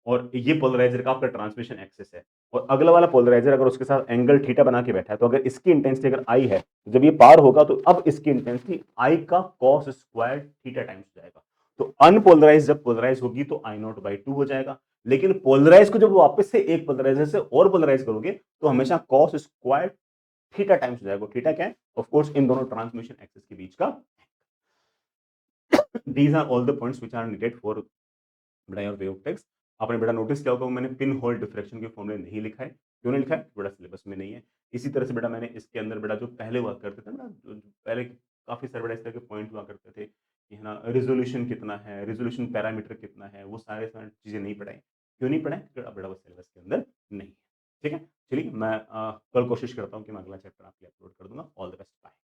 और ये पोलराइजर का आपका ट्रांसमिशन एक्सिस है और अगला वाला पोलराइजर अगर उसके साथ एंगल थीटा बना के बैठा है, तो अगर इसकी इंटेंसिटी अगर आई है तो जब ये पार होगा तो अब इसकी इंटेंसिटी आई का कॉस स्क्वायर थीटा टाइम्स हो जाएगा। तो अनपोलराइज जब पोलराइज होगी तो आई नॉट बाई 2 हो जाएगा। लेकिन पोलराइज को जब वापस से एक पोलराइजर से और पोलराइज करोगे तो हमेशा कॉस स्क्वायर थीटा टाइम्स हो जाएगा। थीटा क्या है? ऑफ कोर्स इन दोनों ट्रांसमिशन एक्सिस के बीच का these are all the points which are needed for बेटा योर वे ऑफ टेक्स्ट। आपने बेटा नोटिस किया होगा मैंने पिन होल डिफ्रैक्शन के फॉर्मूले नहीं लिखा है। क्यों नहीं लिखा है? बेटा सिलेबस में नहीं है। इसी तरह से बेटा मैंने इसके अंदर बेटा जो पहले हुआ करते थे ना, जो पहले काफ़ी सारे बेटा इस तरह के पॉइंट हुआ करते थे कि है ना, रिज़ॉल्यूशन कितना है, रिज़ॉल्यूशन पैरामीटर कितना है, वो सारे चीज़ें नहीं पढ़ाई। क्यों नहीं पढ़ाई? क्योंकि बेटा वो सिलेबस के अंदर नहीं है। ठीक है? चलिए मैं कल कोशिश करता हूँ कि मैं अगला चैप्टर आपके लिए अपलोड कर दूँगा। All the best, bye.